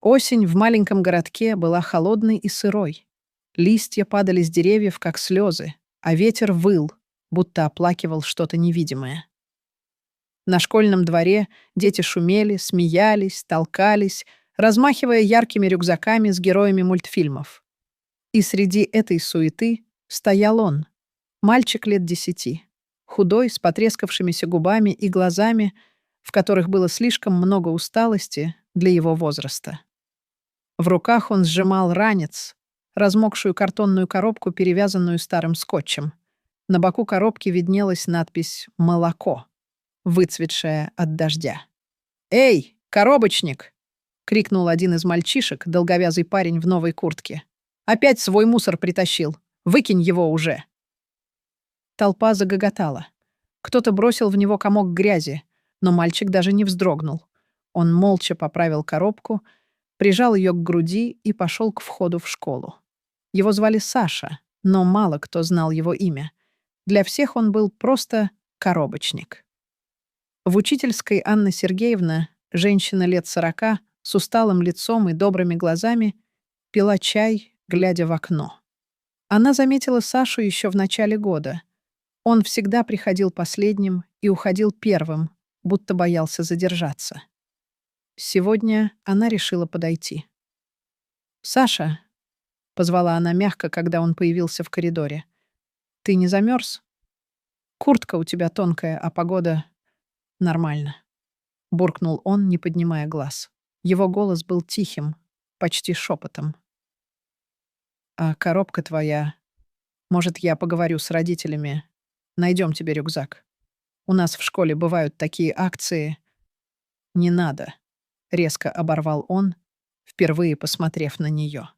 Осень в маленьком городке была холодной и сырой. Листья падали с деревьев, как слезы, а ветер выл, будто оплакивал что-то невидимое. На школьном дворе дети шумели, смеялись, толкались, размахивая яркими рюкзаками с героями мультфильмов. И среди этой суеты стоял он, мальчик лет 10, худой, с потрескавшимися губами и глазами, в которых было слишком много усталости для его возраста. В руках он сжимал ранец, размокшую картонную коробку, перевязанную старым скотчем. На боку коробки виднелась надпись «Молоко», выцветшая от дождя. «Эй, коробочник!» — крикнул один из мальчишек, долговязый парень в новой куртке. «Опять свой мусор притащил! Выкинь его уже!» Толпа загоготала. Кто-то бросил в него комок грязи, но мальчик даже не вздрогнул. Он молча поправил коробку, прижал ее к груди и пошел к входу в школу. Его звали Саша, но мало кто знал его имя. Для всех он был просто коробочник. В учительской Анна Сергеевна, женщина лет 40, с усталым лицом и добрыми глазами, пила чай, глядя в окно. Она заметила Сашу еще в начале года. Он всегда приходил последним и уходил первым, будто боялся задержаться. Сегодня она решила подойти. «Саша», — позвала она мягко, когда он появился в коридоре, — «ты не замерз? Куртка у тебя тонкая, а погода нормально», — буркнул он, не поднимая глаз. Его голос был тихим, почти шепотом. «А коробка твоя... Может, я поговорю с родителями? Найдем тебе рюкзак. У нас в школе бывают такие акции...» «Не надо», — резко оборвал он, впервые посмотрев на нее.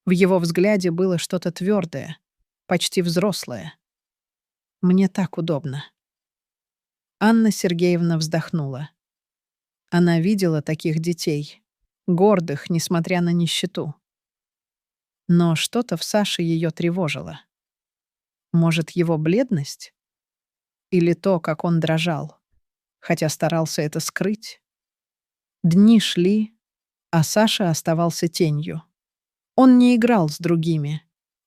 В его взгляде было что-то твердое, почти взрослое. «Мне так удобно». Анна Сергеевна вздохнула. Она видела таких детей, гордых, несмотря на нищету. Но что-то в Саше ее тревожило. Может, его бледность? Или то, как он дрожал, хотя старался это скрыть? Дни шли, а Саша оставался тенью. Он не играл с другими,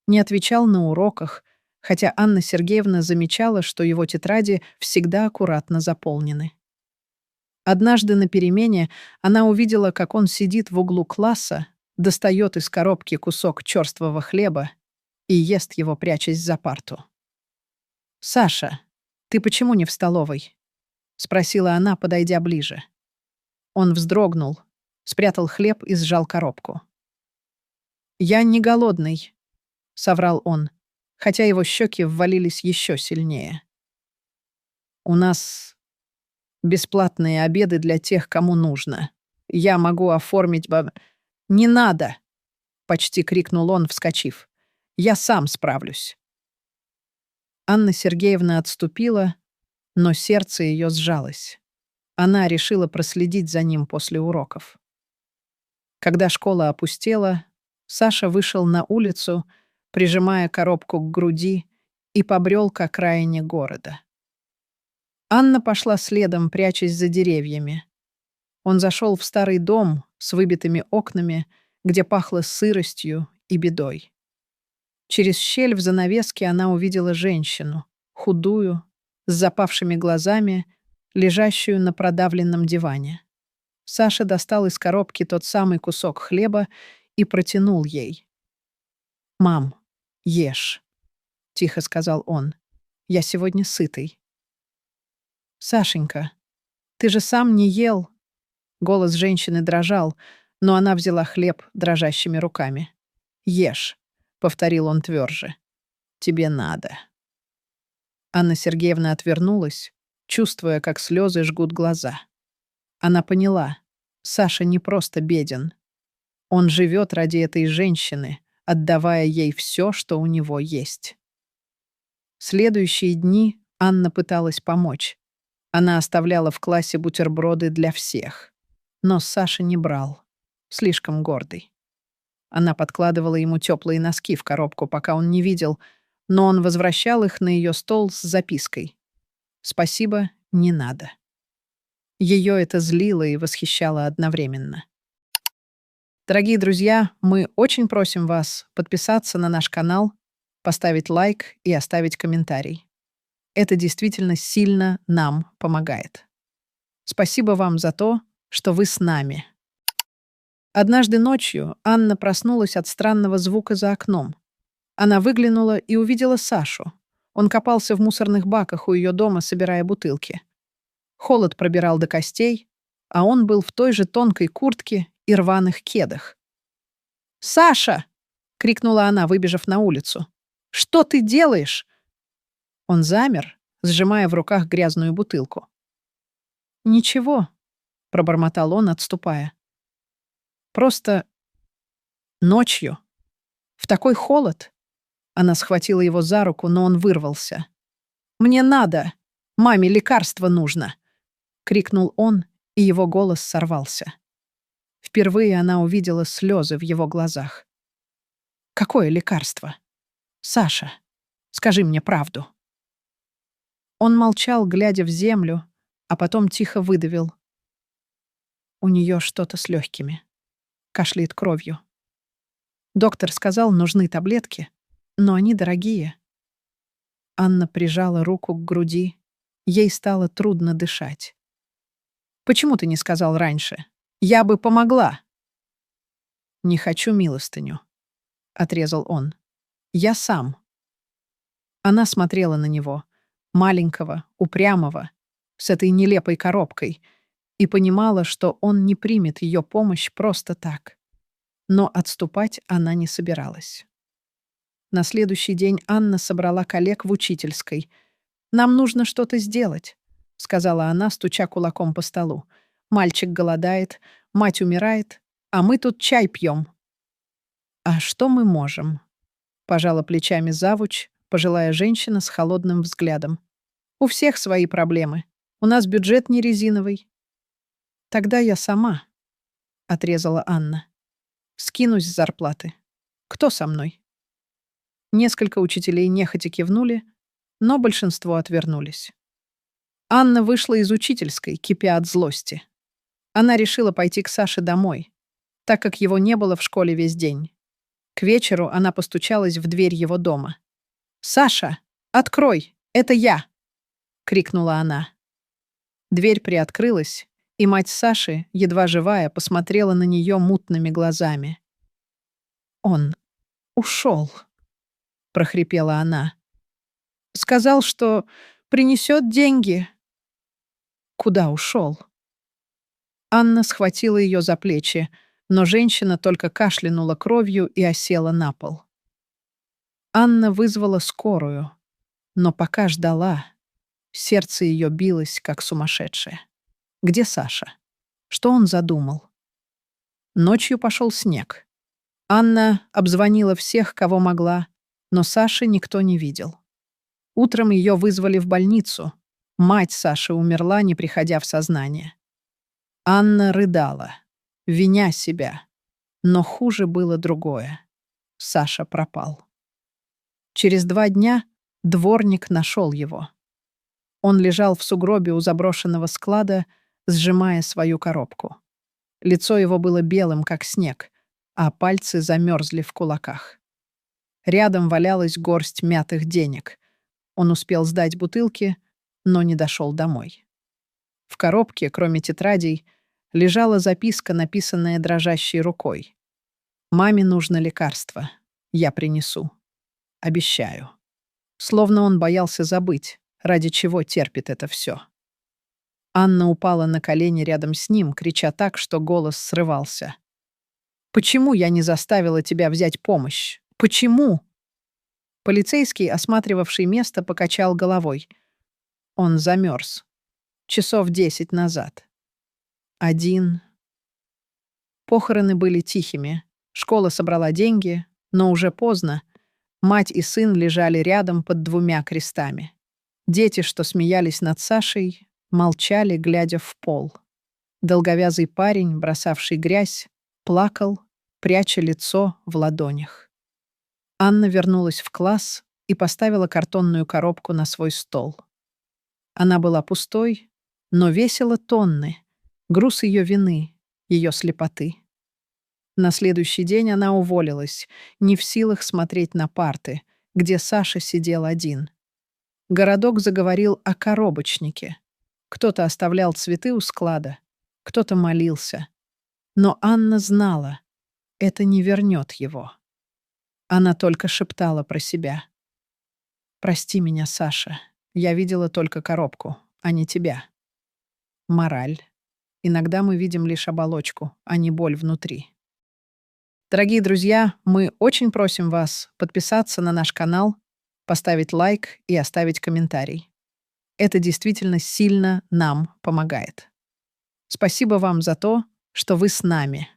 не отвечал на уроках, хотя Анна Сергеевна замечала, что его тетради всегда аккуратно заполнены. Однажды на перемене она увидела, как он сидит в углу класса, достает из коробки кусок черствого хлеба и ест его, прячась за парту. «Саша, ты почему не в столовой?» — спросила она, подойдя ближе. Он вздрогнул, спрятал хлеб и сжал коробку. «Я не голодный», — соврал он, хотя его щеки ввалились еще сильнее. «У нас бесплатные обеды для тех, кому нужно. Я могу оформить «Не надо!» — почти крикнул он, вскочив. «Я сам справлюсь». Анна Сергеевна отступила, но сердце ее сжалось. Она решила проследить за ним после уроков. Когда школа опустела, Саша вышел на улицу, прижимая коробку к груди, и побрел к окраине города. Анна пошла следом, прячась за деревьями. Он зашел в старый дом с выбитыми окнами, где пахло сыростью и бедой. Через щель в занавеске она увидела женщину, худую, с запавшими глазами, лежащую на продавленном диване. Саша достал из коробки тот самый кусок хлеба и протянул ей. «Мам, ешь», — тихо сказал он. «Я сегодня сытый». «Сашенька, ты же сам не ел». Голос женщины дрожал, но она взяла хлеб дрожащими руками. «Ешь», — повторил он тверже. «Тебе надо». Анна Сергеевна отвернулась, чувствуя, как слезы жгут глаза. Она поняла, Саша не просто беден. Он живет ради этой женщины, отдавая ей все, что у него есть. Следующие дни Анна пыталась помочь. Она оставляла в классе бутерброды для всех. Но Саша не брал. Слишком гордый. Она подкладывала ему теплые носки в коробку, пока он не видел, но он возвращал их на ее стол с запиской. «Спасибо, не надо». Ее это злило и восхищало одновременно. Дорогие друзья, мы очень просим вас подписаться на наш канал, поставить лайк и оставить комментарий. Это действительно сильно нам помогает. Спасибо вам за то, что вы с нами. Однажды ночью Анна проснулась от странного звука за окном. Она выглянула и увидела Сашу. Он копался в мусорных баках у ее дома, собирая бутылки. Холод пробирал до костей, а он был в той же тонкой куртке и рваных кедах. «Саша!» — крикнула она, выбежав на улицу. «Что ты делаешь?» Он замер, сжимая в руках грязную бутылку. «Ничего», — пробормотал он, отступая. «Просто ночью. В такой холод». Она схватила его за руку, но он вырвался. «Мне надо! Маме лекарство нужно!» — крикнул он, и его голос сорвался. Впервые она увидела слезы в его глазах. «Какое лекарство? Саша, скажи мне правду». Он молчал, глядя в землю, а потом тихо выдавил. У нее что-то с легкими. Кашляет кровью. Доктор сказал, нужны таблетки, но они дорогие. Анна прижала руку к груди. Ей стало трудно дышать. «Почему ты не сказал раньше? Я бы помогла». «Не хочу милостыню», — отрезал он. «Я сам». Она смотрела на него, маленького, упрямого, с этой нелепой коробкой, и понимала, что он не примет ее помощь просто так. Но отступать она не собиралась. На следующий день Анна собрала коллег в учительской. «Нам нужно что-то сделать», — сказала она, стуча кулаком по столу. «Мальчик голодает, мать умирает, а мы тут чай пьем». «А что мы можем?» — пожала плечами завуч, пожилая женщина с холодным взглядом. «У всех свои проблемы. У нас бюджет не резиновый». «Тогда я сама», — отрезала Анна. «Скинусь с зарплаты. Кто со мной?» Несколько учителей нехотя кивнули, но большинство отвернулись. Анна вышла из учительской, кипя от злости. Она решила пойти к Саше домой, так как его не было в школе весь день. К вечеру она постучалась в дверь его дома. «Саша, открой! Это я!» — крикнула она. Дверь приоткрылась, и мать Саши, едва живая, посмотрела на нее мутными глазами. «Он ушел», — прохрипела она. «Сказал, что принесет деньги». «Куда ушел?» Анна схватила ее за плечи, но женщина только кашлянула кровью и осела на пол. Анна вызвала скорую, но пока ждала, сердце ее билось, как сумасшедшее. Где Саша? Что он задумал? Ночью пошел снег. Анна обзвонила всех, кого могла, но Саши никто не видел. Утром ее вызвали в больницу. Мать Саши умерла, не приходя в сознание. Анна рыдала, виня себя. Но хуже было другое. Саша пропал. Через 2 дня дворник нашел его. Он лежал в сугробе у заброшенного склада, сжимая свою коробку. Лицо его было белым, как снег, а пальцы замерзли в кулаках. Рядом валялась горсть мятых денег. Он успел сдать бутылки, но не дошел домой. В коробке, кроме тетрадей, лежала записка, написанная дрожащей рукой. «Маме нужно лекарство. Я принесу. Обещаю». Словно он боялся забыть, ради чего терпит это все. Анна упала на колени рядом с ним, крича так, что голос срывался. «Почему я не заставила тебя взять помощь? Почему?» Полицейский, осматривавший место, покачал головой. Он замерз. Часов 10 назад. Один. Похороны были тихими. Школа собрала деньги, но уже поздно. Мать и сын лежали рядом под 2 крестами. Дети, что смеялись над Сашей, молчали, глядя в пол. Долговязый парень, бросавший грязь, плакал, пряча лицо в ладонях. Анна вернулась в класс и поставила картонную коробку на свой стол. Она была пустой, но весила тонны, груз ее вины, ее слепоты. На следующий день она уволилась, не в силах смотреть на парты, где Саша сидел один. Городок заговорил о коробочнике. Кто-то оставлял цветы у склада, кто-то молился. Но Анна знала, это не вернет его. Она только шептала про себя. «Прости меня, Саша. Я видела только коробку, а не тебя». Мораль. Иногда мы видим лишь оболочку, а не боль внутри. Дорогие друзья, мы очень просим вас подписаться на наш канал, поставить лайк и оставить комментарий. Это действительно сильно нам помогает. Спасибо вам за то, что вы с нами.